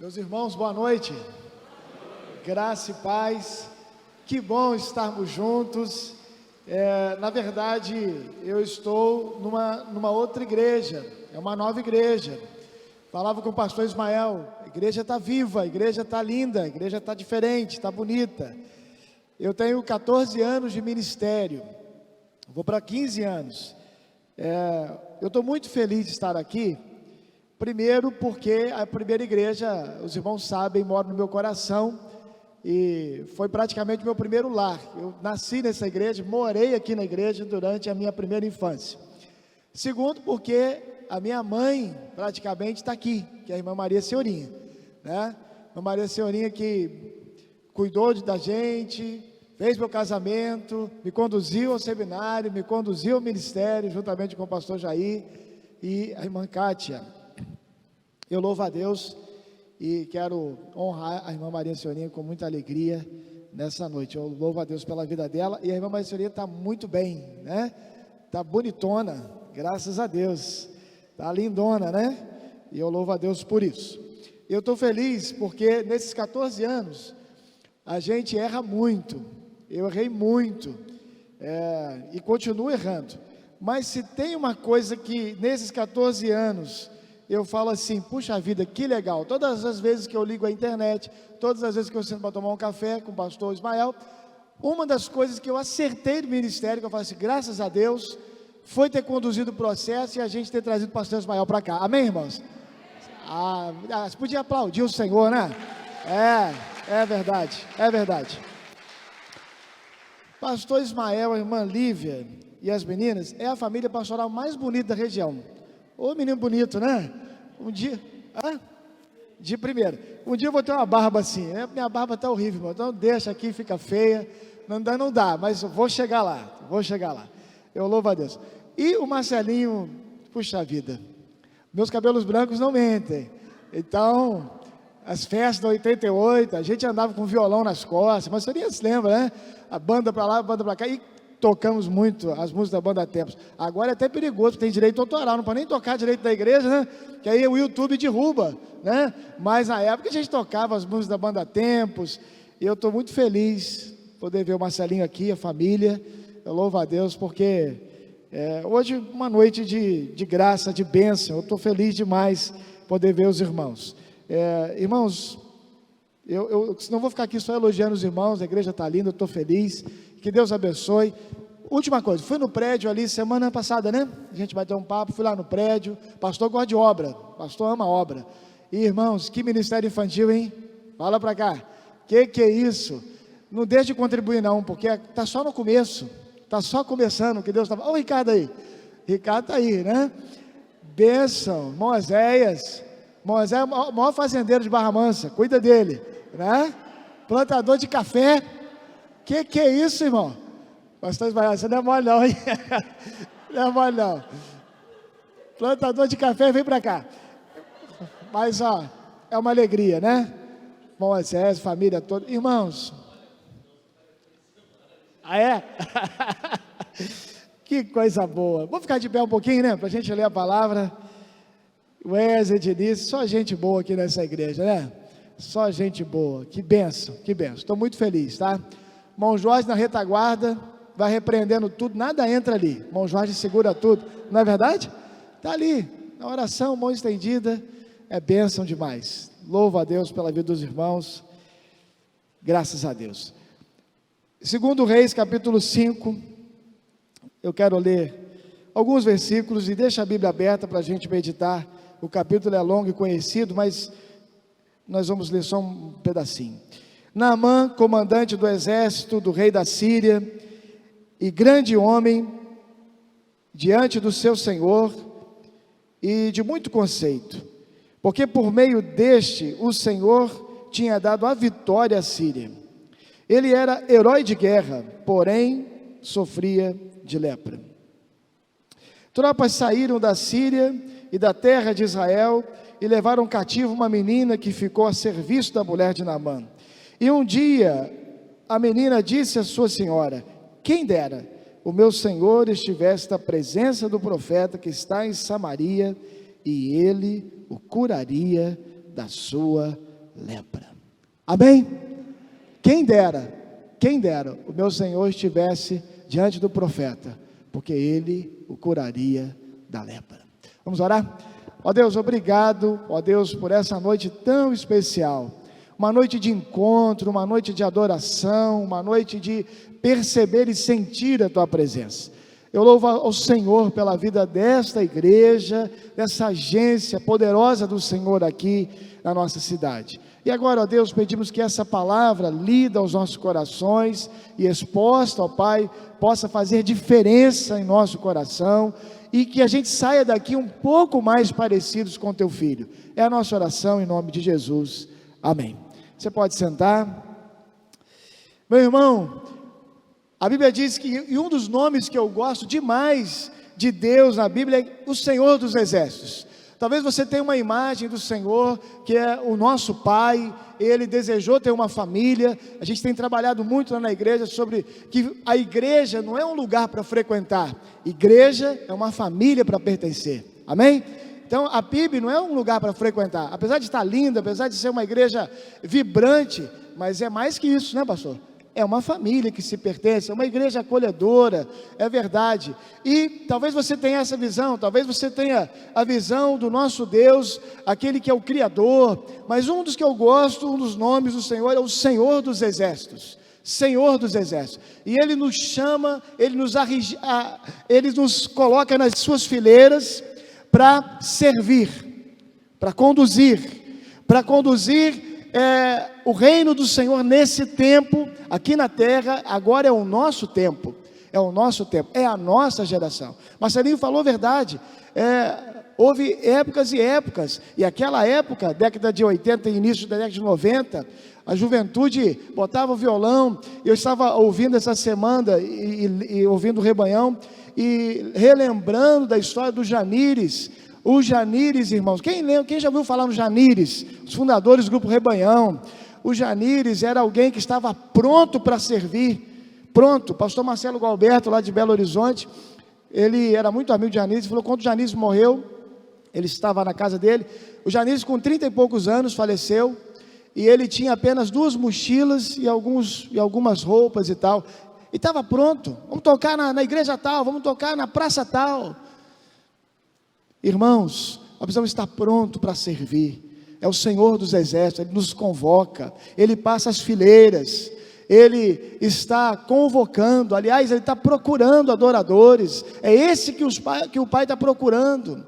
Meus irmãos, boa noite. Graça e paz. Que bom estarmos juntos. Na verdade, eu estou numa outra igreja. É uma nova igreja. Falava com o pastor Ismael. A igreja está viva, a igreja está linda, a igreja está diferente, está bonita. Eu tenho 14 anos de ministério. Vou para 15 anos. Eu estou muito feliz de estar aqui. Primeiro porque a primeira igreja, os irmãos sabem, mora no meu coração e foi praticamente meu primeiro lar. Eu nasci nessa igreja, morei aqui na igreja durante a minha primeira infância. Segundo porque a minha mãe praticamente está aqui, que é a irmã Maria Senhorinha, né? A irmã Maria Senhorinha que cuidou da gente, fez meu casamento, me conduziu ao seminário, me conduziu ao ministério, juntamente com o pastor Jair e a irmã Kátia. Eu louvo a Deus e quero honrar a irmã Maria Senhorinha com muita alegria nessa noite. Eu louvo a Deus pela vida dela e a irmã Maria Senhorinha está muito bem, né? Está bonitona, graças a Deus. Está lindona, né? E eu louvo a Deus por isso. Eu estou feliz porque nesses 14 anos a gente erra muito. Eu errei muito e continuo errando. Mas se tem uma coisa que nesses 14 anos eu falo assim, puxa vida, que legal. Todas as vezes que eu ligo a internet, todas as vezes que eu sento para tomar um café com o pastor Ismael, uma das coisas que eu acertei do ministério, que eu falo assim, graças a Deus, foi ter conduzido o processo e a gente ter trazido o pastor Ismael para cá. Amém, irmãos? Você podia aplaudir o Senhor, né? É verdade, é verdade. Pastor Ismael, a irmã Lívia e as meninas, é a família pastoral mais bonita da região. Ô menino bonito, né? De primeiro. Um dia eu vou ter uma barba assim, né? Minha barba está horrível, irmão. Então deixa aqui, fica feia. Não dá, mas eu vou chegar lá. Eu louvo a Deus. E o Marcelinho, puxa vida, meus cabelos brancos não mentem. Então, as festas da 88, a gente andava com violão nas costas, mas você nem se lembra, né? A banda para lá, a banda para cá, e tocamos muito as músicas da banda Tempos. Agora é até perigoso, tem direito autoral, não pode nem tocar direito da igreja, né? Que aí o YouTube derruba, né? Mas na época a gente tocava as músicas da banda Tempos, e eu estou muito feliz poder ver o Marcelinho aqui, a família. Eu louvo a Deus porque hoje uma noite de graça, de bênção. Eu estou feliz demais poder ver os irmãos. Irmãos, eu não vou ficar aqui só elogiando os irmãos, a igreja está linda, eu estou feliz. Que Deus abençoe. Última coisa, fui no prédio ali semana passada, né? A gente bateu um papo, fui lá no prédio. Pastor gosta de obra, pastor ama obra. E irmãos, que ministério infantil, hein? Fala pra cá. Que é isso? Não deixe de contribuir não, porque está só no começo. Está só começando, que Deus está... Olha o Ricardo aí. Ricardo está aí, né? Bênção, Moisés é o maior fazendeiro de Barra Mansa, cuida dele, né? Plantador de café. Que é isso, irmão? Pastor Ismael, você não é mole não, hein? Não é mole não. Plantador de café, vem para cá. Mas, é uma alegria, né? Moisés, família toda. Irmãos. É? Que coisa boa. Vamos ficar de pé um pouquinho, né? Para a gente ler a palavra. Wesley, Denise, só gente boa aqui nessa igreja, né? Só gente boa. Que benção, que benção. Estou muito feliz, tá? Irmão Jorge na retaguarda, vai repreendendo tudo, nada entra ali. Irmão Jorge segura tudo, não é verdade? Está ali, na oração, mão estendida, é bênção demais. Louvo a Deus pela vida dos irmãos, graças a Deus. 2 Reis, capítulo 5, eu quero ler alguns versículos e deixa a Bíblia aberta para a gente meditar. O capítulo é longo e conhecido, mas nós vamos ler só um pedacinho. Naamã, comandante do exército do rei da Síria, e grande homem diante do seu senhor, e de muito conceito, porque por meio deste o Senhor tinha dado a vitória à Síria. Ele era herói de guerra, porém sofria de lepra. Tropas saíram da Síria e da terra de Israel e levaram cativo uma menina que ficou a serviço da mulher de Naamã. E um dia a menina disse à sua senhora: quem dera o meu senhor estivesse na presença do profeta que está em Samaria, e ele o curaria da sua lepra. Amém? Quem dera o meu Senhor estivesse diante do profeta, porque ele o curaria da lepra. Vamos orar? Ó Deus, obrigado, ó Deus, por essa noite tão especial, uma noite de encontro, uma noite de adoração, uma noite de perceber e sentir a Tua presença. Eu louvo ao Senhor pela vida desta igreja, dessa agência poderosa do Senhor aqui na nossa cidade. E agora, ó Deus, pedimos que essa palavra lida aos nossos corações e exposta, ó Pai, possa fazer diferença em nosso coração e que a gente saia daqui um pouco mais parecidos com Teu Filho. É a nossa oração em nome de Jesus. Amém. Você pode sentar. Meu irmão, a Bíblia diz que, e um dos nomes que eu gosto demais de Deus na Bíblia é o Senhor dos Exércitos. Talvez você tenha uma imagem do Senhor, que é o nosso Pai. Ele desejou ter uma família. A gente tem trabalhado muito lá na igreja sobre que a igreja não é um lugar para frequentar, igreja é uma família para pertencer, amém? Então a PIB não é um lugar para frequentar, apesar de estar linda, apesar de ser uma igreja vibrante, mas é mais que isso, né, pastor? É uma família que se pertence, é uma igreja acolhedora, é verdade. E talvez você tenha essa visão, talvez você tenha a visão do nosso Deus, aquele que é o Criador, mas um dos que eu gosto, um dos nomes do Senhor é o Senhor dos Exércitos. Senhor dos Exércitos, e Ele nos chama, Ele nos coloca nas suas fileiras para servir, para conduzir o reino do Senhor nesse tempo, aqui na terra. Agora é o nosso tempo, é a nossa geração. Marcelinho falou a verdade, houve épocas e épocas, e aquela época, década de 80 e início da década de 90, a juventude botava o violão. Eu estava ouvindo essa semana, e ouvindo o Rebanhão, e relembrando da história do Janires. O Janires, irmãos, quem já ouviu falar no Janires? Os fundadores do Grupo Rebanhão. O Janires era alguém que estava pronto para servir, pronto. Pastor Marcelo Galberto, lá de Belo Horizonte, ele era muito amigo de Janires, falou, quando o Janires morreu, ele estava na casa dele, o Janires com 30 e poucos anos faleceu, e ele tinha apenas 2 mochilas e algumas roupas e tal, e estava pronto, vamos tocar na igreja tal, vamos tocar na praça tal. Irmãos, nós precisamos estar pronto para servir. É o Senhor dos Exércitos, Ele nos convoca, Ele passa as fileiras, Ele está convocando, aliás, Ele está procurando adoradores. É esse que o Pai está procurando,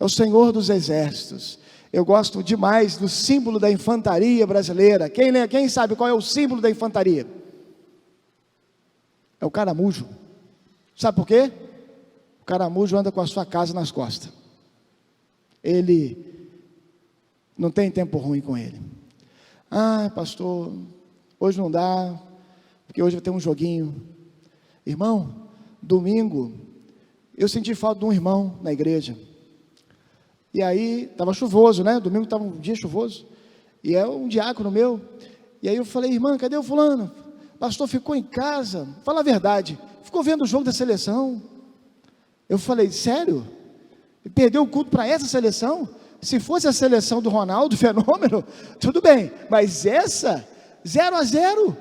é o Senhor dos Exércitos. Eu gosto demais do símbolo da infantaria brasileira. Quem sabe qual é o símbolo da infantaria? É o caramujo. Sabe por quê? O caramujo anda com a sua casa nas costas. Ele não tem tempo ruim com ele. Ah, pastor, hoje não dá, porque hoje vai ter um joguinho. Irmão, domingo, eu senti falta de um irmão na igreja. E aí, estava chuvoso, né? Domingo estava um dia chuvoso. E é um diácono meu. E aí eu falei, irmã, cadê o fulano? Pastor, ficou em casa. Fala a verdade, ficou vendo o jogo da seleção. Eu falei, sério? Perdeu o culto para essa seleção? Se fosse a seleção do Ronaldo, fenômeno, tudo bem. Mas essa, 0-0.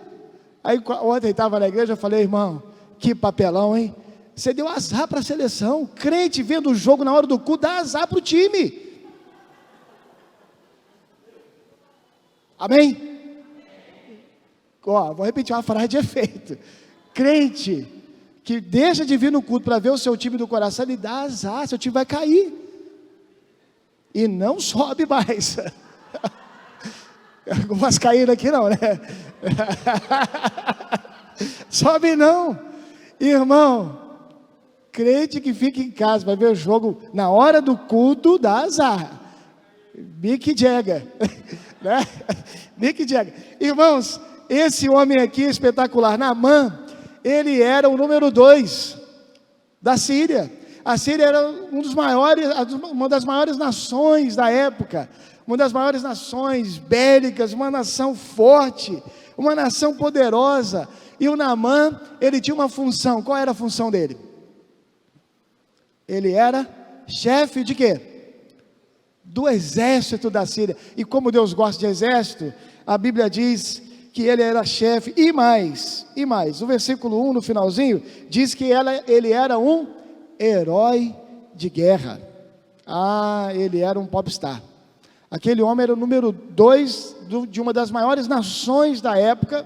Aí ontem estava na igreja, eu falei, irmão, que papelão, hein? Você deu azar para a seleção. Crente vendo o jogo na hora do culto, dá azar para o time. Amém? Vou repetir uma frase de efeito. Crente que deixa de vir no culto para ver o seu time do coração, ele dá azar, seu time vai cair. E não sobe mais. Algumas caíram aqui não, né? Sobe não. Irmão, crente que fica em casa, vai ver o jogo na hora do culto, dá azar. Mick Jagger. Né? Mick Jagger. Irmãos, esse homem aqui espetacular, Naamã, ele era o número 2 da Síria. A Síria era uma das maiores nações da época, uma das maiores nações bélicas, uma nação forte, uma nação poderosa. E o Naamã, ele tinha uma função. Qual era a função dele? Ele era chefe de quê? do exército da Síria. E como Deus gosta de exército, a Bíblia diz que ele era chefe, e mais, o versículo 1 no finalzinho, diz que ele era um herói de guerra. Ele era um popstar. Aquele homem era o número 2 de uma das maiores nações da época.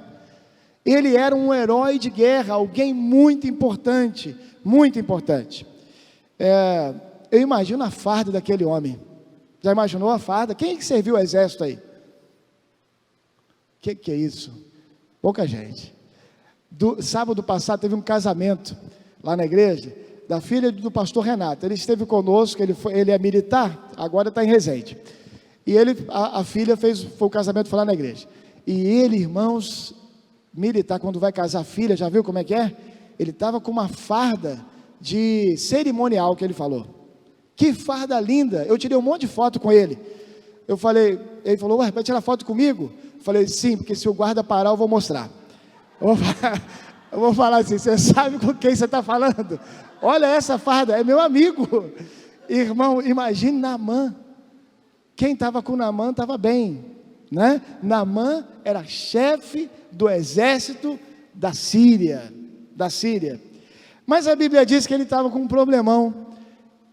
Ele era um herói de guerra, alguém muito importante, muito importante. Eu imagino a farda daquele homem. Já imaginou a farda? Quem que serviu o exército aí? Que é isso? Pouca gente. Sábado passado teve um casamento lá na igreja, da filha do pastor Renato. Ele esteve conosco, ele é militar, agora está em Resende. E a filha foi o casamento, foi lá na igreja. E ele, irmãos, militar, quando vai casar a filha, já viu como é que é? Ele estava com uma farda de cerimonial, que ele falou. Que farda linda! Eu tirei um monte de foto com ele. Ele falou, vai tirar foto comigo? Eu falei, sim, porque se o guarda parar, eu vou mostrar. Eu vou falar assim, você sabe com quem você está falando? Olha essa farda, é meu amigo. Irmão, imagine Naamã. Quem estava com Naamã estava bem, né? Naamã era chefe do exército da Síria. Mas a Bíblia diz que ele estava com um problemão.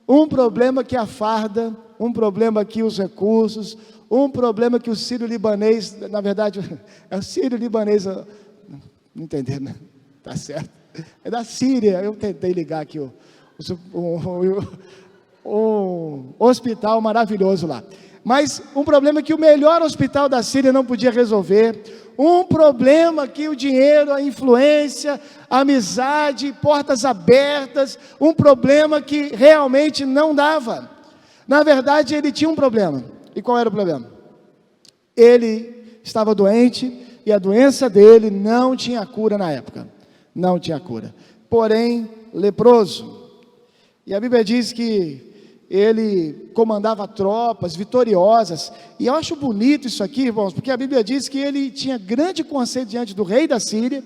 Um problema que a farda, um problema que os recursos, um problema que o sírio-libanês, na verdade, é o sírio-libanês, não entenderam, né? Tá certo, é da Síria. Eu tentei ligar aqui o hospital maravilhoso lá, mas um problema que o melhor hospital da Síria não podia resolver, um problema que o dinheiro, a influência, a amizade, portas abertas, um problema que realmente não dava. Na verdade, ele tinha um problema. E qual era o problema? Ele estava doente e a doença dele não tinha cura na época. Não tinha cura. Porém, leproso. E a Bíblia diz que ele comandava tropas vitoriosas, e eu acho bonito isso aqui, irmãos, porque a Bíblia diz que ele tinha grande conceito diante do rei da Síria,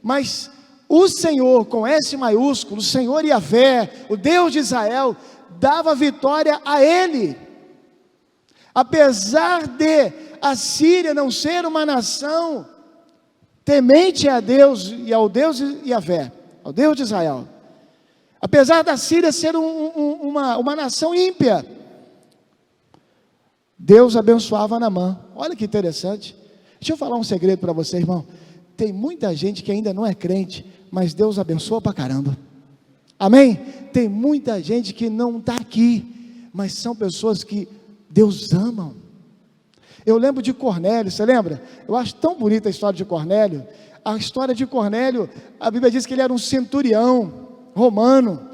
mas o Senhor, com S maiúsculo, o Senhor Yahvé, o Deus de Israel, dava vitória a ele, apesar de a Síria não ser uma nação temente a Deus, e ao Deus Yahvé, ao Deus de Israel, apesar da Síria ser uma nação ímpia, Deus abençoava Naamã. Olha que interessante. Deixa eu falar um segredo para você, irmão. Tem muita gente que ainda não é crente, mas Deus abençoa pra caramba. Amém? Tem muita gente que não está aqui, mas são pessoas que Deus ama. Eu lembro de Cornélio, você lembra? Eu acho tão bonita a história de Cornélio. A história de Cornélio, a Bíblia diz que ele era um centurião romano.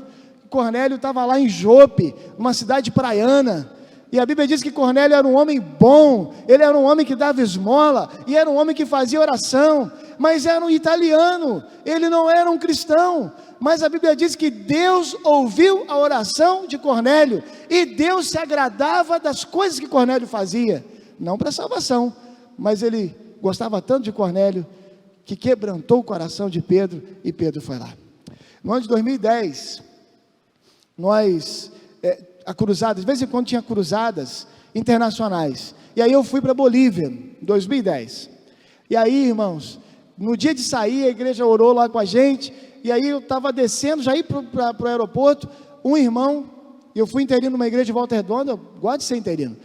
Cornélio estava lá em Jope, uma cidade praiana, e a Bíblia diz que Cornélio era um homem bom, ele era um homem que dava esmola, e era um homem que fazia oração, mas era um italiano, ele não era um cristão, mas a Bíblia diz que Deus ouviu a oração de Cornélio, e Deus se agradava das coisas que Cornélio fazia, não para salvação, mas ele gostava tanto de Cornélio, que quebrantou o coração de Pedro, e Pedro foi lá. No ano de 2010, a cruzada, de vez em quando tinha cruzadas internacionais, e aí eu fui para Bolívia, em 2010, e aí, irmãos, no dia de sair, a igreja orou lá com a gente, e aí eu estava descendo, já ia para o aeroporto, um irmão, eu fui interino numa igreja de Volta Redonda, eu gosto de ser interino,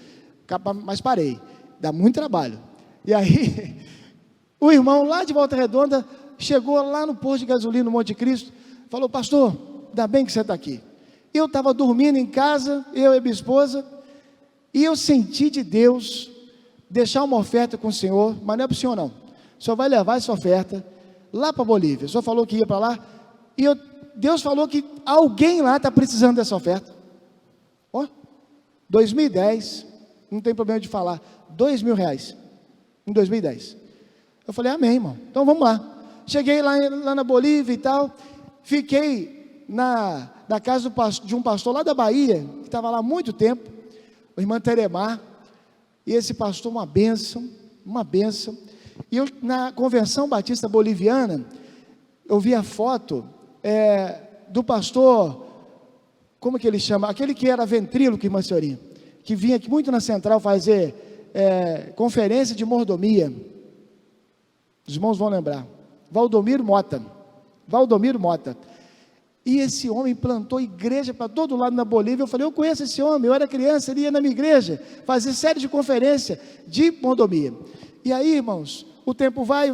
mas parei, dá muito trabalho, e aí, o irmão lá de Volta Redonda, chegou lá no posto de gasolina, no Monte Cristo, falou, pastor, ainda bem que você está aqui. Eu estava dormindo em casa, eu e minha esposa, e eu senti de Deus deixar uma oferta com o Senhor, mas não é para o Senhor não, o Senhor vai levar essa oferta lá para a Bolívia, o Senhor falou que ia para lá, e Deus falou que alguém lá está precisando dessa oferta. 2010, não tem problema de falar, R$2.000, em 2010, eu falei, amém, irmão, então vamos lá. Cheguei lá na Bolívia e tal, fiquei na casa de um pastor lá da Bahia, que estava lá há muito tempo, o irmão Teremar, e esse pastor, uma bênção, e eu, na convenção batista boliviana, eu vi a foto do pastor, como que ele chama? Aquele que era ventríloco, irmã senhorinha, que vinha aqui muito na Central fazer conferência de mordomia. Os irmãos vão lembrar. Valdomiro Mota. E esse homem plantou igreja para todo lado na Bolívia. Eu falei, eu conheço esse homem, eu era criança, ele ia na minha igreja, fazer série de conferência de mordomia. E aí, irmãos, o tempo vai.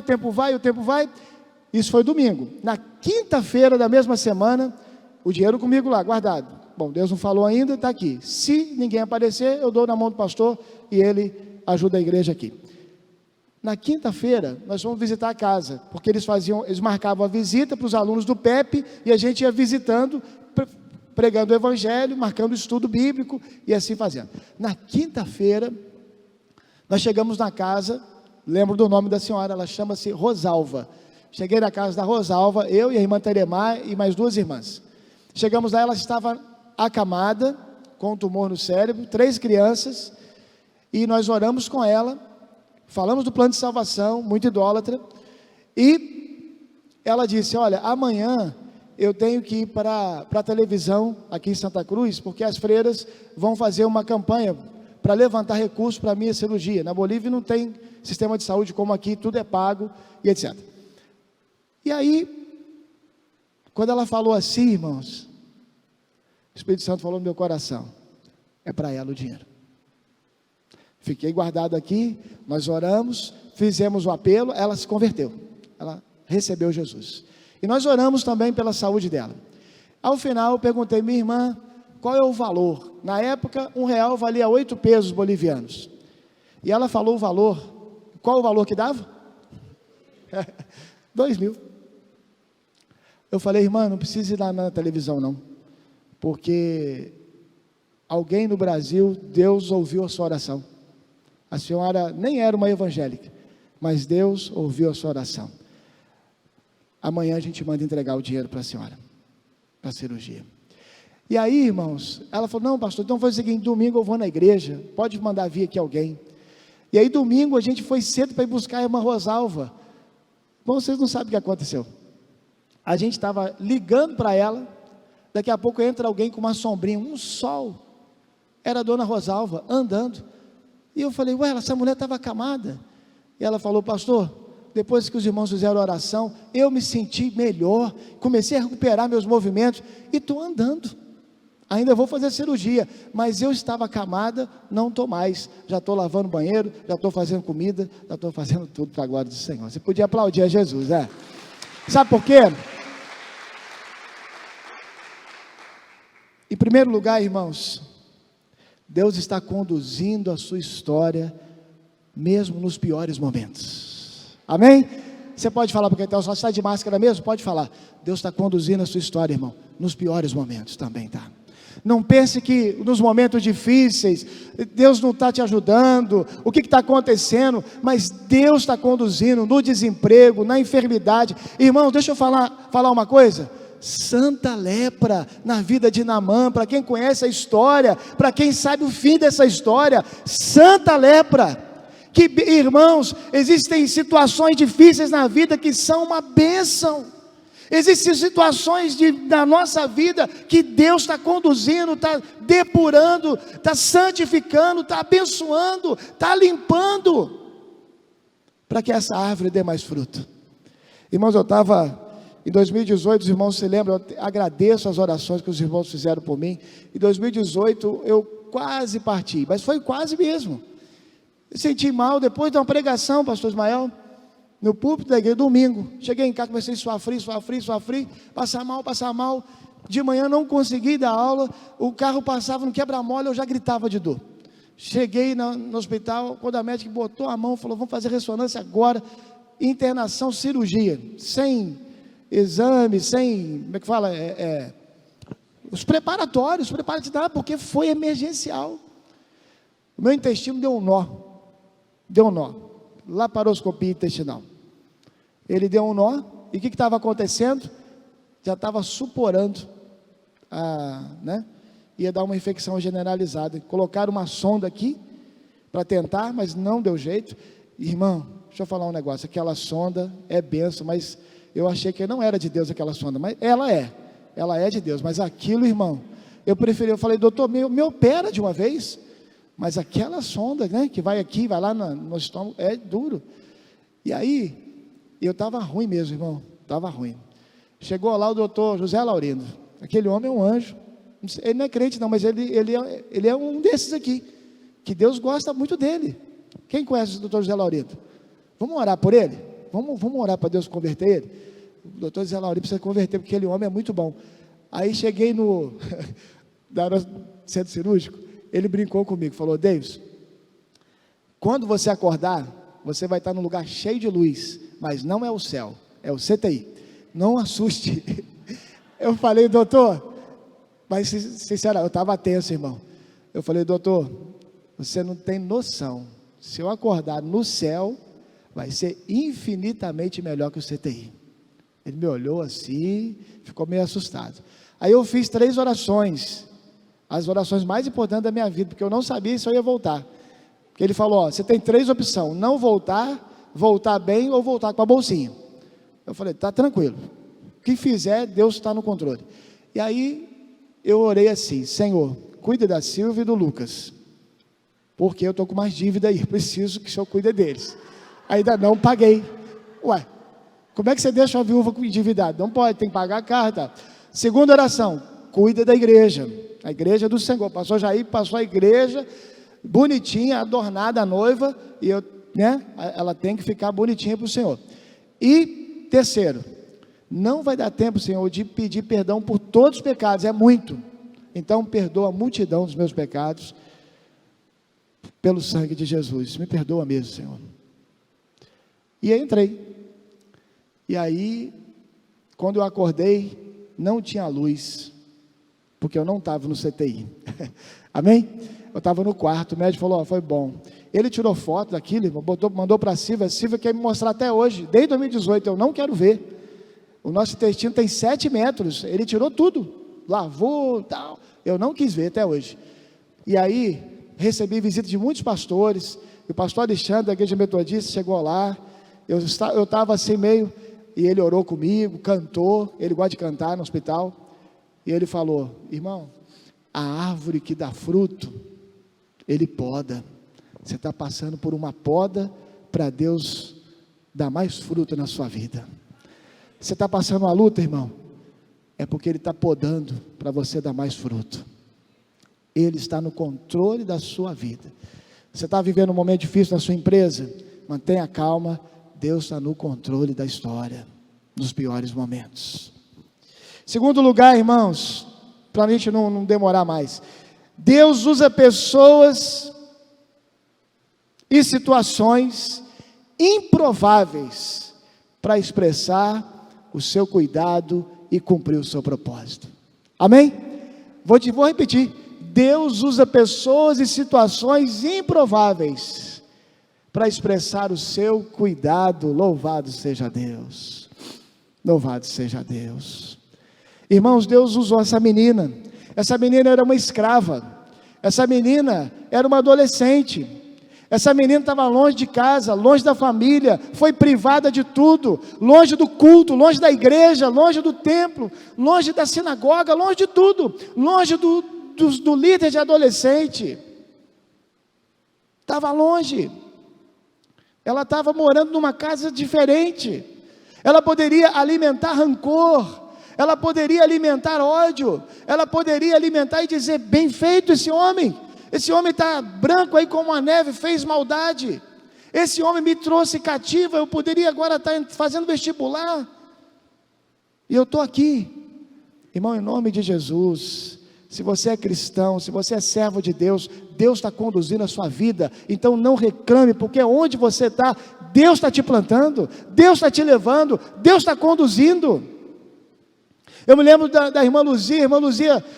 Isso foi domingo. Na quinta-feira da mesma semana, o dinheiro comigo lá, guardado. Bom, Deus não falou ainda, está aqui. Se ninguém aparecer, eu dou na mão do pastor e ele ajuda a igreja aqui. Na quinta-feira, nós fomos visitar a casa, porque eles marcavam a visita para os alunos do PEP, e a gente ia visitando, pregando o evangelho, marcando o estudo bíblico, e assim fazendo. Na quinta-feira, nós chegamos na casa, lembro do nome da senhora, ela chama-se Rosalva. Cheguei na casa da Rosalva, eu e a irmã Teremar e mais 2 irmãs. Chegamos lá, ela estava acamada, com um tumor no cérebro, 3 crianças, e nós oramos com ela, falamos do plano de salvação, muito idólatra, e ela disse, olha, amanhã eu tenho que ir para a televisão aqui em Santa Cruz, porque as freiras vão fazer uma campanha para levantar recursos para a minha cirurgia. Na Bolívia não tem sistema de saúde como aqui, tudo é pago e etc. E aí, quando ela falou assim, irmãos, o Espírito Santo falou no meu coração, é para ela o dinheiro. Fiquei guardado aqui, nós oramos, fizemos o apelo, ela se converteu, ela recebeu Jesus. E nós oramos também pela saúde dela. Ao final, eu perguntei, minha irmã, qual é o valor? Na época, R$1 valia 8 pesos bolivianos. E ela falou o valor, qual o valor que dava? 2.000. Eu falei, irmã, não precisa ir lá na televisão não, porque alguém no Brasil, Deus ouviu a sua oração. A senhora nem era uma evangélica, mas Deus ouviu a sua oração. Amanhã a gente manda entregar o dinheiro para a senhora, para a cirurgia. E aí, irmãos, ela falou, não pastor, então foi o seguinte, domingo eu vou na igreja, pode mandar vir aqui alguém. E aí domingo a gente foi cedo para ir buscar a irmã Rosalva. Bom, vocês não sabem o que aconteceu. A gente estava ligando para ela, daqui a pouco entra alguém com uma sombrinha, um sol, era a dona Rosalva, andando. E eu falei, ué, essa mulher estava acamada. E ela falou, pastor, depois que os irmãos fizeram oração, eu me senti melhor, comecei a recuperar meus movimentos, e estou andando. Ainda vou fazer cirurgia, mas eu estava acamada, não estou mais. Já estou lavando banheiro, já estou fazendo comida, já estou fazendo tudo para a glória do Senhor. Você podia aplaudir a Jesus, né? Sabe por quê? Em primeiro lugar, irmãos, Deus está conduzindo a sua história, mesmo nos piores momentos. Amém? Você pode falar, porque então, só está de máscara mesmo? Pode falar. Deus está conduzindo a sua história, irmão, nos piores momentos também, tá? Não pense que nos momentos difíceis, Deus não está te ajudando, o que está acontecendo, mas Deus está conduzindo no desemprego, na enfermidade. Irmão, deixa eu falar uma coisa. Santa lepra na vida de Naamã, para quem conhece a história, para quem sabe o fim dessa história, santa lepra. Que, irmãos, existem situações difíceis na vida que são uma bênção. Existem situações da nossa vida que Deus está conduzindo, está depurando, está santificando, está abençoando, está limpando, para que essa árvore dê mais fruto. Irmãos, eu estava em 2018, os irmãos se lembram, eu agradeço as orações que os irmãos fizeram por mim. Em 2018 eu quase parti, mas foi quase mesmo. Eu senti mal depois de uma pregação, pastor Ismael, no púlpito da igreja, domingo. Cheguei em casa, comecei a suar frio, passar mal. De manhã não consegui dar aula, o carro passava no quebra-mola, eu já gritava de dor. Cheguei no hospital, quando a médica botou a mão, falou, vamos fazer ressonância agora, internação, cirurgia, sem exame, sem, como é que fala, os preparatórios, porque foi emergencial. O meu intestino deu um nó, laparoscopia intestinal. Ele deu um nó, e o que estava acontecendo? Já estava suporando, ia dar uma infecção generalizada. Colocaram uma sonda aqui, para tentar, mas não deu jeito. Irmão, deixa eu falar um negócio, aquela sonda é benção, mas eu achei que não era de Deus aquela sonda, mas ela é de Deus, mas aquilo, irmão, eu falei, doutor, me opera de uma vez. Mas aquela sonda, né, que vai aqui, vai lá no estômago, é duro. E aí, eu estava ruim mesmo, irmão, estava ruim. Chegou lá o doutor José Laurindo. Aquele homem é um anjo. Ele não é crente não, mas ele é um desses aqui, que Deus gosta muito dele. Quem conhece o doutor José Laurindo? Vamos orar por ele? Vamos orar para Deus converter ele? O doutor José Laurindo precisa converter, porque aquele homem é muito bom. Aí cheguei no centro cirúrgico, ele brincou comigo, falou: Davis, quando você acordar, você vai estar num lugar cheio de luz, mas não é o céu, é o CTI, não assuste. Eu falei: doutor, mas sinceramente, eu estava tenso, irmão. Eu falei: doutor, você não tem noção, se eu acordar no céu, vai ser infinitamente melhor que o CTI. Ele me olhou assim, ficou meio assustado. Aí eu fiz 3 orações, as orações mais importantes da minha vida, porque eu não sabia se eu ia voltar. Porque ele falou: ó, você tem 3 opções, não voltar, voltar bem ou voltar com a bolsinha. Eu falei: tá tranquilo, o que fizer, Deus está no controle. E aí eu orei assim: Senhor, cuida da Silvia e do Lucas, porque eu estou com mais dívida aí, preciso que o Senhor cuide deles. Ainda não paguei. Ué, como é que você deixa uma viúva endividada? Não pode, tem que pagar a carta. Segunda oração: cuida da igreja, a igreja do Senhor. Pastor Jair passou a igreja bonitinha, adornada a noiva, e ela tem que ficar bonitinha para o Senhor. E terceiro, não vai dar tempo, Senhor, de pedir perdão por todos os pecados, é muito. Então perdoa a multidão dos meus pecados pelo sangue de Jesus. Me perdoa mesmo, Senhor. E aí entrei. E aí, quando eu acordei, não tinha luz, porque eu não estava no CTI. Amém? Eu estava no quarto, o médico falou: ó, foi bom. Ele tirou foto daquilo, mandou para a Silvia quer me mostrar até hoje, desde 2018, eu não quero ver. O nosso intestino tem 7 metros, ele tirou tudo, lavou, tal, eu não quis ver até hoje. E aí, recebi visita de muitos pastores, e o pastor Alexandre, da igreja metodista, chegou lá, eu estava assim meio, e ele orou comigo, cantou, ele gosta de cantar no hospital, e ele falou: irmão, a árvore que dá fruto, ele poda, você está passando por uma poda, para Deus dar mais fruto na sua vida. Você está passando uma luta, irmão, é porque Ele está podando, para você dar mais fruto. Ele está no controle da sua vida. Você está vivendo um momento difícil na sua empresa, mantenha calma, Deus está no controle da história, nos piores momentos. Segundo lugar, irmãos, para a gente não demorar mais, Deus usa pessoas e situações improváveis para expressar o seu cuidado e cumprir o seu propósito. Amém? Vou repetir: Deus usa pessoas e situações improváveis para expressar o seu cuidado. Louvado seja Deus, louvado seja Deus. Irmãos, Deus usou essa menina era uma escrava, essa menina era uma adolescente, essa menina estava longe de casa, longe da família, foi privada de tudo, longe do culto, longe da igreja, longe do templo, longe da sinagoga, longe de tudo, longe do líder de adolescente, estava longe, ela estava morando numa casa diferente, ela poderia alimentar rancor, ela poderia alimentar ódio, ela poderia alimentar e dizer: bem feito esse homem está branco aí como a neve, fez maldade, esse homem me trouxe cativa, eu poderia agora estar fazendo vestibular, e eu estou aqui. Irmão, em nome de Jesus, se você é cristão, se você é servo de Deus, Deus está conduzindo a sua vida, então não reclame, porque onde você está, Deus está te plantando, Deus está te levando, Deus está conduzindo. Eu me lembro da irmã Luzia,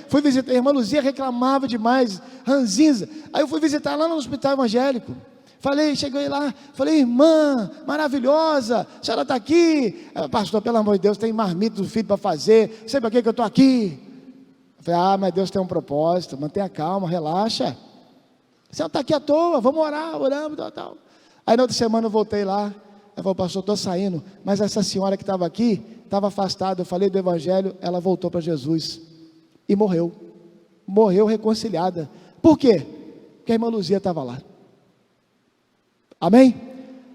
fui visitar, a irmã Luzia reclamava demais, ranzinza, aí eu fui visitar lá no hospital evangélico, cheguei lá, falei: irmã, maravilhosa, a senhora está aqui, pastor, pelo amor de Deus, tem marmita do filho para fazer, sei para que eu estou aqui? Eu falei: mas Deus tem um propósito, mantenha calma, relaxa, a senhora está aqui à toa, vamos orar, oramos, tal. Aí na outra semana eu voltei lá, ela falou: pastor, estou saindo, mas essa senhora que estava aqui, estava afastada, eu falei do evangelho, ela voltou para Jesus, e morreu reconciliada. Por quê? porque a irmã Luzia estava lá. Amém?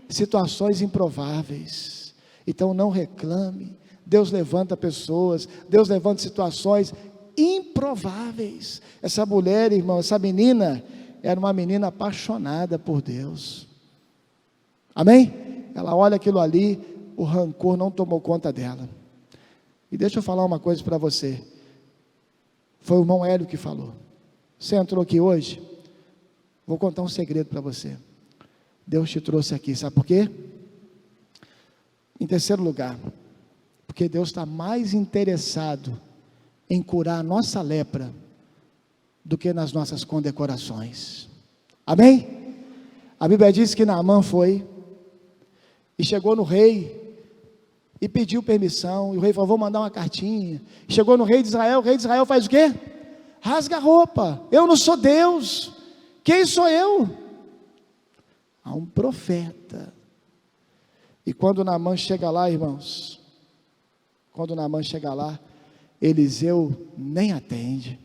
Situações improváveis. Então não reclame. Deus levanta pessoas, Deus levanta situações improváveis. Essa mulher, irmão, essa menina, era uma menina apaixonada por Deus. Amém? Ela olha aquilo ali, o rancor não tomou conta dela. E deixa eu falar uma coisa para você. Foi o irmão Hélio que falou. Você entrou aqui hoje? Vou contar um segredo para você. Deus te trouxe aqui, sabe por quê? Em terceiro lugar, porque Deus está mais interessado em curar a nossa lepra do que nas nossas condecorações. Amém? A Bíblia diz que Naamã foi e chegou no rei e pediu permissão, e o rei falou: vou mandar uma cartinha. Chegou no rei de Israel, o rei de Israel faz o quê? Rasga a roupa. Eu não sou Deus, quem sou eu? Há um profeta. E quando Naamã chega lá, irmãos, quando Naamã chega lá, Eliseu nem atende.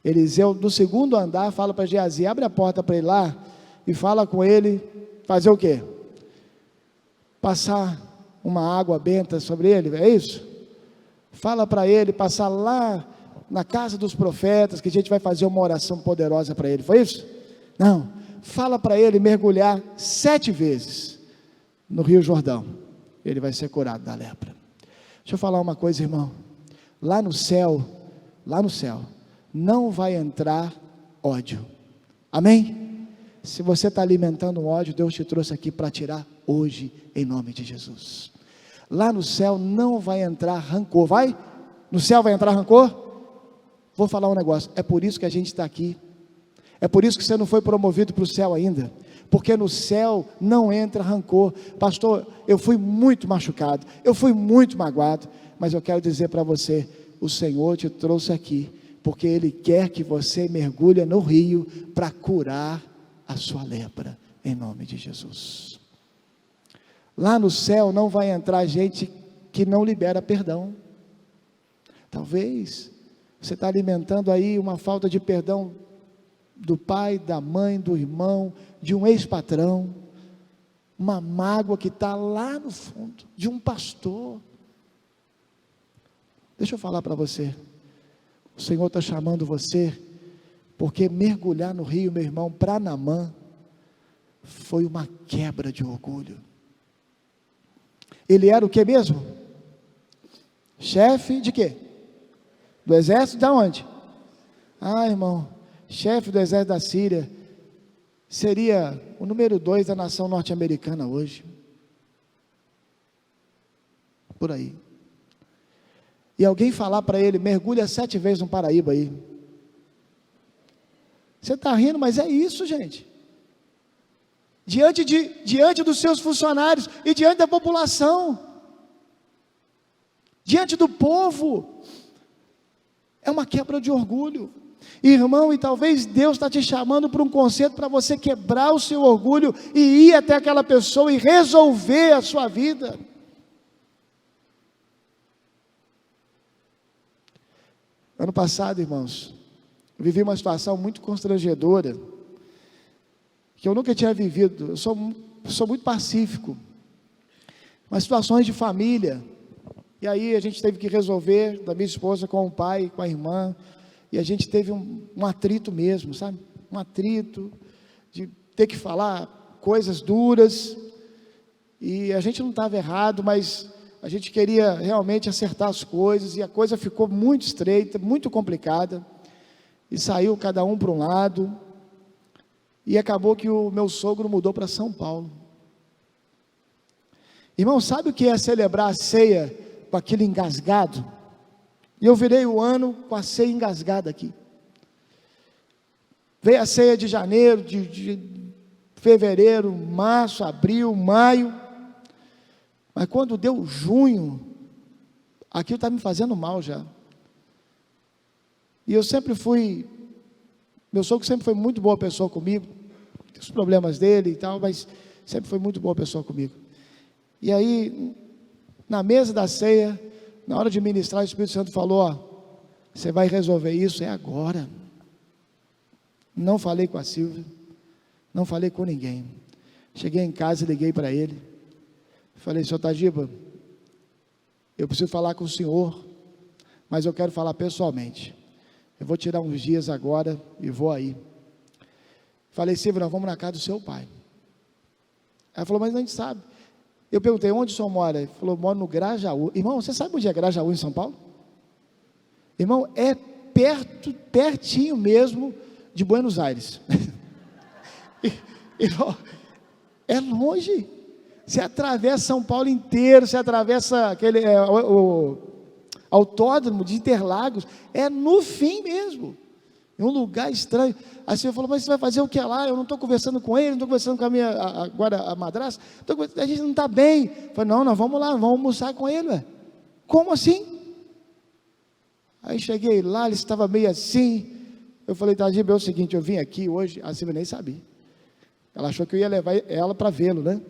Eliseu, no segundo andar, fala para Geazi: abre a porta para ele lá, e fala com ele, fazer o quê? Passar uma água benta sobre ele, é isso? Fala para ele passar lá na casa dos profetas, que a gente vai fazer uma oração poderosa para ele, foi isso? Não, fala para ele mergulhar 7 vezes no Rio Jordão, ele vai ser curado da lepra. Deixa eu falar uma coisa, irmão, lá no céu, não vai entrar ódio, amém? Se você está alimentando ódio, Deus te trouxe aqui para tirar hoje, em nome de Jesus. Lá no céu não vai entrar rancor, vai? No céu vai entrar rancor? Vou falar um negócio, é por isso que a gente está aqui, é por isso que você não foi promovido para o céu ainda, porque no céu não entra rancor. Pastor, eu fui muito machucado, eu fui muito magoado, mas eu quero dizer para você, o Senhor te trouxe aqui, porque Ele quer que você mergulhe no rio, para curar a sua lepra, em nome de Jesus. Lá no céu não vai entrar gente que não libera perdão. Talvez você está alimentando aí uma falta de perdão do pai, da mãe, do irmão, de um ex-patrão, uma mágoa que está lá no fundo, de um pastor. Deixa eu falar para você, o Senhor está chamando você, porque mergulhar no rio, meu irmão, para Naamã, foi uma quebra de orgulho. Ele era o que mesmo? Chefe de quê? Do exército de onde? Irmão, chefe do exército da Síria, seria o número 2 da nação norte-americana hoje, por aí. E alguém falar para ele: mergulha 7 vezes no Paraíba aí. Você está rindo, mas é isso, gente. Diante dos seus funcionários e diante da população, diante do povo, é uma quebra de orgulho, irmão. E talvez Deus está te chamando para um concerto, para você quebrar o seu orgulho e ir até aquela pessoa e resolver a sua vida. Ano passado, irmãos, eu vivi uma situação muito constrangedora, que eu nunca tinha vivido. Eu sou muito pacífico, mas situações de família, e aí a gente teve que resolver, da minha esposa com o pai, com a irmã, e a gente teve um atrito mesmo, sabe? Um atrito, de ter que falar coisas duras, e a gente não estava errado, mas a gente queria realmente acertar as coisas, e a coisa ficou muito estreita, muito complicada, e saiu cada um para um lado, e acabou que o meu sogro mudou para São Paulo. Irmão, sabe o que é celebrar a ceia com aquilo engasgado? E eu virei o ano com a ceia engasgada aqui. Veio a ceia de janeiro, de fevereiro, março, abril, maio, mas quando deu junho, aquilo está me fazendo mal já. E eu sempre fui, meu sogro sempre foi muito boa pessoa comigo, tem os problemas dele e tal, mas sempre foi muito boa pessoa comigo. E aí, na mesa da ceia, na hora de ministrar, o Espírito Santo falou: ó, você vai resolver isso, é agora. Não falei com a Silvia, não falei com ninguém. Cheguei em casa e liguei para ele. Falei: senhor Tajiba, eu preciso falar com o senhor, mas eu quero falar pessoalmente. Eu vou tirar uns dias agora e vou aí. Falei: Silvia, nós vamos na casa do seu pai. Ela falou: mas a gente sabe. Eu perguntei: onde o senhor mora? Ele falou: moro no Grajaú. Irmão, você sabe onde é Grajaú em São Paulo? Irmão, é pertinho mesmo de Buenos Aires. Irmão, é longe. Você atravessa São Paulo inteiro, você atravessa aquele o autódromo de Interlagos, é no fim mesmo, é um lugar estranho. Aí você falou: mas você vai fazer o que lá? Eu não estou conversando com ele, não estou conversando com a minha, agora a madrasta, a gente não está bem. Eu falei: não, nós vamos lá, vamos almoçar com ele. Ué. Como assim? Aí cheguei lá, ele estava meio assim. Eu falei: Tajiba, é o seguinte, eu vim aqui hoje. A Silvia nem sabia, ela achou que eu ia levar ela para vê-lo, né?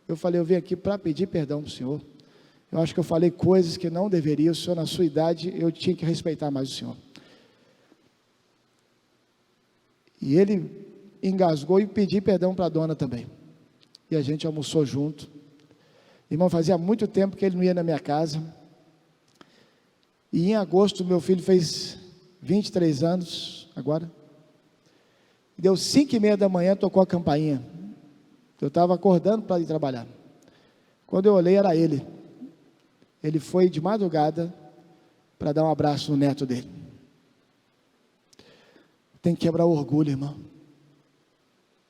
Eu falei: eu vim aqui para pedir perdão para o senhor. Eu acho que eu falei coisas que não deveria. O senhor, na sua idade, eu tinha que respeitar mais o senhor. E ele engasgou e pediu perdão para a dona também. E a gente almoçou junto. Irmão, fazia muito tempo que ele não ia na minha casa. E em agosto, meu filho fez 23 anos, agora. Deu 5:30 da manhã, tocou a campainha. Eu estava acordando para ir trabalhar. Quando eu olhei, era ele. Ele foi de madrugada para dar um abraço no neto dele. Tem que quebrar o orgulho, irmão.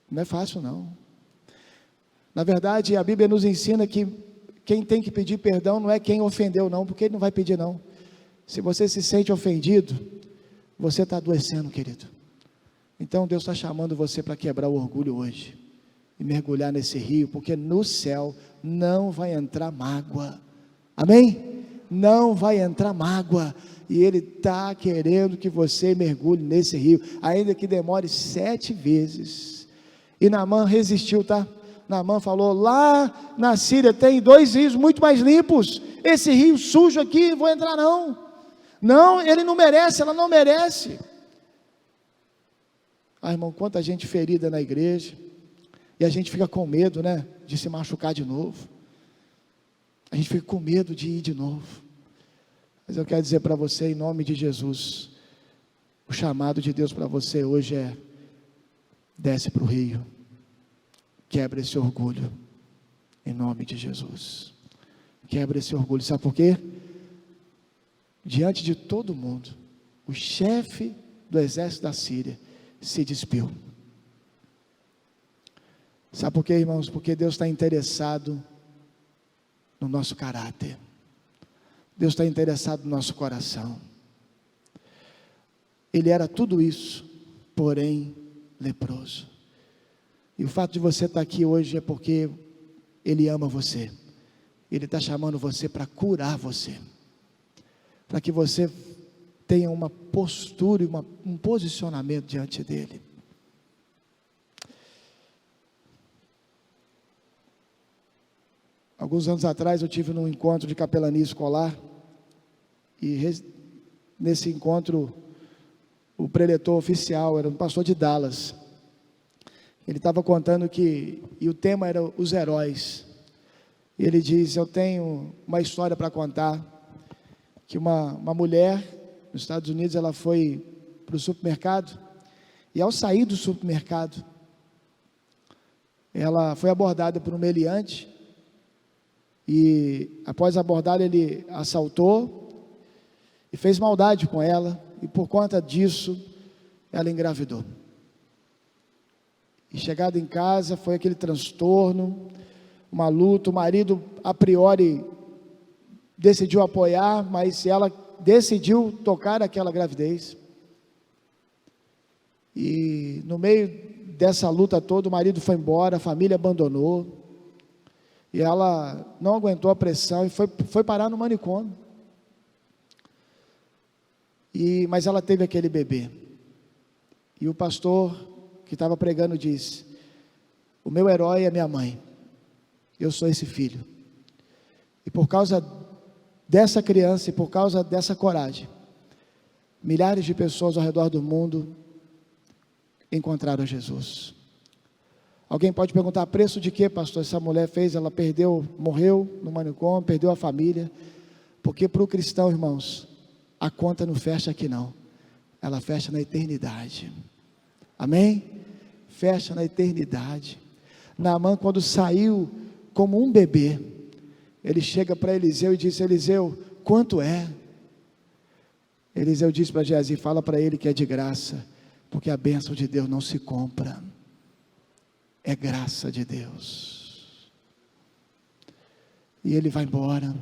Não é fácil, não. Na verdade, a Bíblia nos ensina que quem tem que pedir perdão não é quem ofendeu, não, porque ele não vai pedir, não. Se você se sente ofendido, você está adoecendo, querido. Então Deus está chamando você para quebrar o orgulho hoje e mergulhar nesse rio, porque no céu não vai entrar mágoa. Amém? Não vai entrar mágoa. E Ele está querendo que você mergulhe nesse rio, ainda que demore 7 vezes. E Naamã resistiu, tá? Naamã falou: lá na Síria tem 2 rios muito mais limpos. Esse rio sujo aqui, não vou entrar não. Não, ele não merece, ela não merece. Ah, irmão, quanta gente ferida na igreja. E a gente fica com medo, né, de se machucar de novo. A gente fica com medo de ir de novo. Mas eu quero dizer para você, em nome de Jesus, o chamado de Deus para você hoje é: desce para o rio, quebra esse orgulho, em nome de Jesus. Quebra esse orgulho. Sabe por quê? Diante de todo mundo, o chefe do exército da Síria se despiu. Sabe por quê, irmãos? Porque Deus está interessado no nosso caráter. Deus está interessado no nosso coração. Ele era tudo isso, porém leproso. E o fato de você estar aqui hoje é porque Ele ama você. Ele está chamando você para curar você, para que você tenha uma postura e um posicionamento diante dEle. Alguns anos atrás eu tive num encontro de capelania escolar, e nesse encontro o preletor oficial era um pastor de Dallas. Ele estava contando e o tema era os heróis. E ele diz: eu tenho uma história para contar, que uma mulher nos Estados Unidos, ela foi para o supermercado, e ao sair do supermercado, ela foi abordada por um meliante, e após abordar, ele assaltou, e fez maldade com ela, e por conta disso, ela engravidou. E chegado em casa, foi aquele transtorno, uma luta. O marido, a priori, decidiu apoiar, mas ela decidiu tocar aquela gravidez. E no meio dessa luta toda, o marido foi embora, a família abandonou, e ela não aguentou a pressão e foi parar no manicômio. Mas ela teve aquele bebê, e o pastor que estava pregando disse: o meu herói é minha mãe, eu sou esse filho. E por causa dessa criança, e por causa dessa coragem, milhares de pessoas ao redor do mundo encontraram Jesus. Alguém pode perguntar: preço de quê, pastor? Essa mulher fez, ela perdeu, morreu no manicômio, perdeu a família. Porque para o cristão, irmãos, a conta não fecha aqui não, ela fecha na eternidade. Amém? Fecha na eternidade. Naamã, quando saiu como um bebê, ele chega para Eliseu e diz: Eliseu, quanto é? Eliseu disse para Geazi: fala para ele que é de graça, porque a bênção de Deus não se compra, é graça de Deus. E ele vai embora,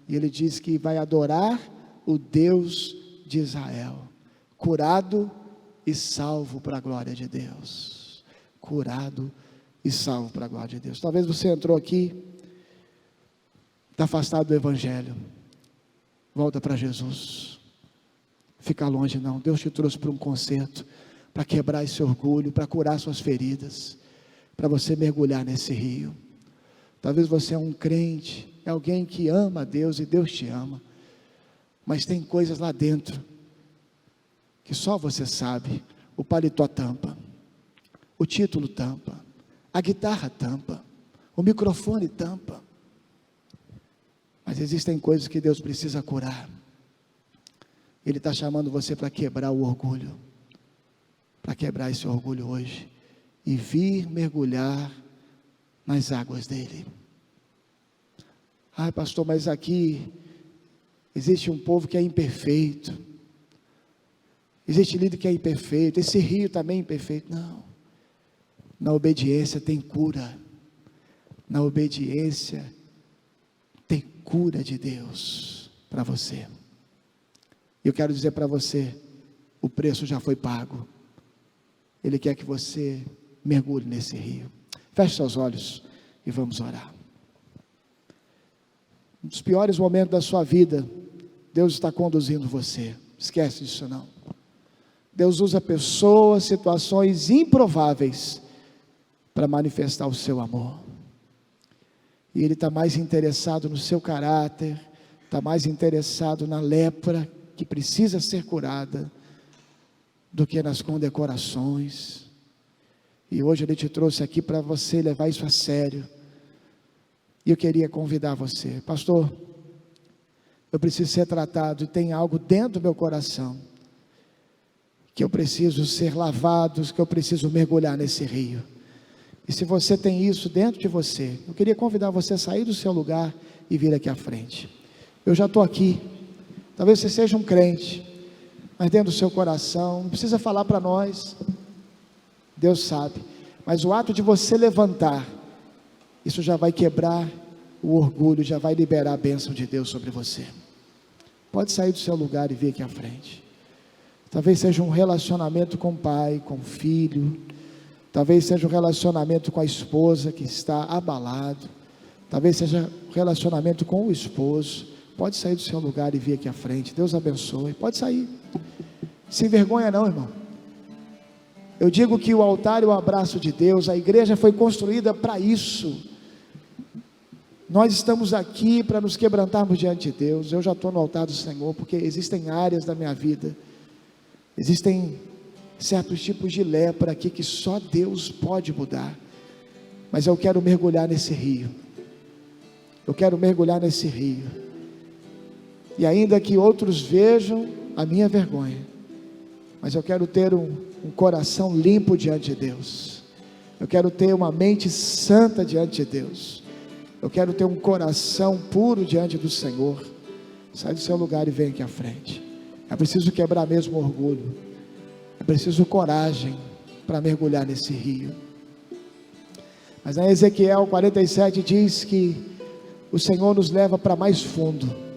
e ele diz que vai adorar o Deus de Israel, curado e salvo para a glória de Deus. Curado e salvo para a glória de Deus. Talvez você entrou aqui, está afastado do Evangelho, volta para Jesus. Fica longe não, Deus te trouxe para um concerto, para quebrar esse orgulho, para curar suas feridas, para você mergulhar nesse rio. Talvez você é um crente, é alguém que ama a Deus e Deus te ama, mas tem coisas lá dentro, que só você sabe. O paletó tampa, o título tampa, a guitarra tampa, o microfone tampa, mas existem coisas que Deus precisa curar. Ele está chamando você para quebrar o orgulho, para quebrar esse orgulho hoje, e vir mergulhar nas águas dele. Ai, pastor, mas aqui existe um povo que é imperfeito, existe líder que é imperfeito, esse rio também é imperfeito. Não, na obediência tem cura, na obediência tem cura de Deus para você. Eu quero dizer para você, o preço já foi pago. Ele quer que você mergulhe nesse rio. Feche seus olhos e vamos orar. Um dos piores momentos da sua vida, Deus está conduzindo você. Esquece disso não. Deus usa pessoas, situações improváveis para manifestar o seu amor. E Ele está mais interessado no seu caráter, está mais interessado na lepra que precisa ser curada, do que nas condecorações. E hoje Ele te trouxe aqui para você levar isso a sério. E eu queria convidar você: pastor, eu preciso ser tratado, e tem algo dentro do meu coração, que eu preciso ser lavado, que eu preciso mergulhar nesse rio. E se você tem isso dentro de você, eu queria convidar você a sair do seu lugar e vir aqui à frente. Eu já estou aqui. Talvez você seja um crente, mas dentro do seu coração, não precisa falar para nós, Deus sabe, mas o ato de você levantar, isso já vai quebrar o orgulho, já vai liberar a bênção de Deus sobre você. Pode sair do seu lugar e vir aqui à frente. Talvez seja um relacionamento com o pai, com o filho, talvez seja um relacionamento com a esposa que está abalado, talvez seja um relacionamento com o esposo. Pode sair do seu lugar e vir aqui à frente. Deus abençoe. Pode sair. Sem vergonha não, irmão. Eu digo que o altar e o abraço de Deus, a igreja foi construída para isso. Nós estamos aqui para nos quebrantarmos diante de Deus. Eu já estou no altar do Senhor, porque existem áreas da minha vida, existem certos tipos de lepra aqui que só Deus pode mudar. Mas eu quero mergulhar nesse rio. Eu quero mergulhar nesse rio. E ainda que outros vejam a minha vergonha, mas eu quero ter um coração limpo diante de Deus. Eu quero ter uma mente santa diante de Deus. Eu quero ter um coração puro diante do Senhor. Sai do seu lugar e vem aqui à frente. É preciso quebrar mesmo o orgulho. É preciso coragem para mergulhar nesse rio. Mas em Ezequiel 47 diz que o Senhor nos leva para mais fundo,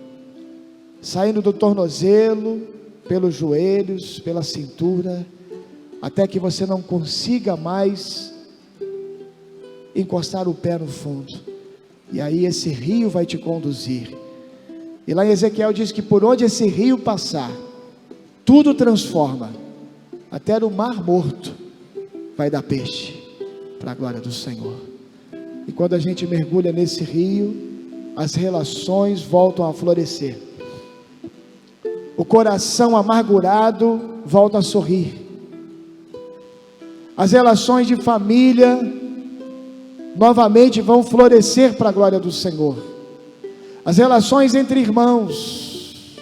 saindo do tornozelo, pelos joelhos, pela cintura, até que você não consiga mais encostar o pé no fundo. E aí esse rio vai te conduzir. E lá em Ezequiel diz que por onde esse rio passar, tudo transforma, até no mar morto vai dar peixe, para a glória do Senhor. E quando a gente mergulha nesse rio, as relações voltam a florescer. O coração amargurado volta a sorrir. As relações de família novamente vão florescer para a glória do Senhor. As relações entre irmãos,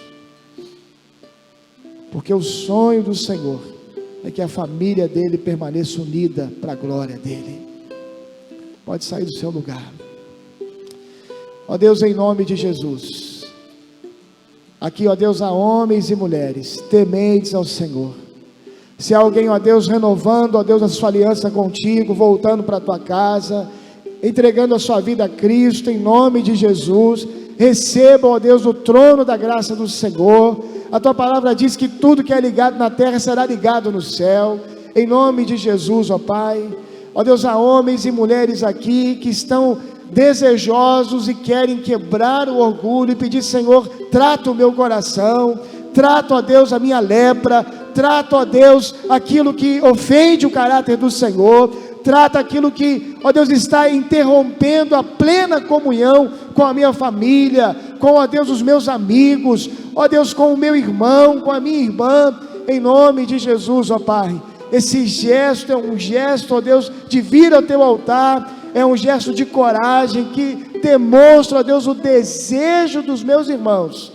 porque o sonho do Senhor é que a família dele permaneça unida para a glória dele. Pode sair do seu lugar. Ó Deus, em nome de Jesus, aqui, ó Deus, há homens e mulheres tementes ao Senhor. Se há alguém, ó Deus, renovando, ó Deus, a sua aliança contigo, voltando para a tua casa, entregando a sua vida a Cristo, em nome de Jesus, receba, ó Deus, o trono da graça do Senhor. A tua palavra diz que tudo que é ligado na terra será ligado no céu, em nome de Jesus, ó Pai. Ó Deus, há homens e mulheres aqui que estão desejosos e querem quebrar o orgulho e pedir: Senhor, trata o meu coração, trata, ó Deus, a minha lepra, trata, ó Deus, aquilo que ofende o caráter do Senhor, trata aquilo que, ó Deus, está interrompendo a plena comunhão com a minha família, com, ó Deus, os meus amigos, ó Deus, com o meu irmão, com a minha irmã, em nome de Jesus, ó Pai. Esse gesto é um gesto, ó Deus, de vir ao teu altar, é um gesto de coragem que demonstra, ó Deus, o desejo dos meus irmãos,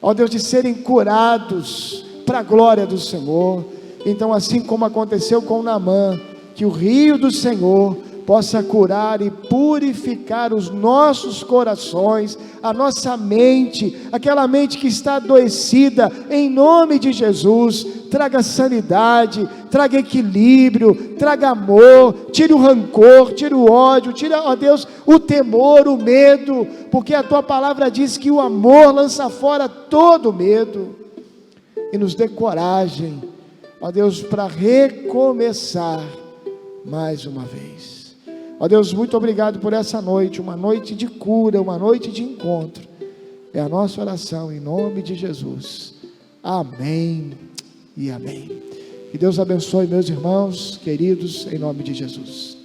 ó Deus, de serem curados para a glória do Senhor. Então, assim como aconteceu com Naamã, que o rio do Senhor possa curar e purificar os nossos corações, a nossa mente, aquela mente que está adoecida, em nome de Jesus. Traga sanidade, traga equilíbrio, traga amor, tire o rancor, tire o ódio, tire, ó Deus, o temor, o medo, porque a tua palavra diz que o amor lança fora todo medo, e nos dê coragem, ó Deus, para recomeçar mais uma vez. Ó Deus, muito obrigado por essa noite, uma noite de cura, uma noite de encontro. É a nossa oração em nome de Jesus. Amém e amém. Que Deus abençoe meus irmãos queridos, em nome de Jesus.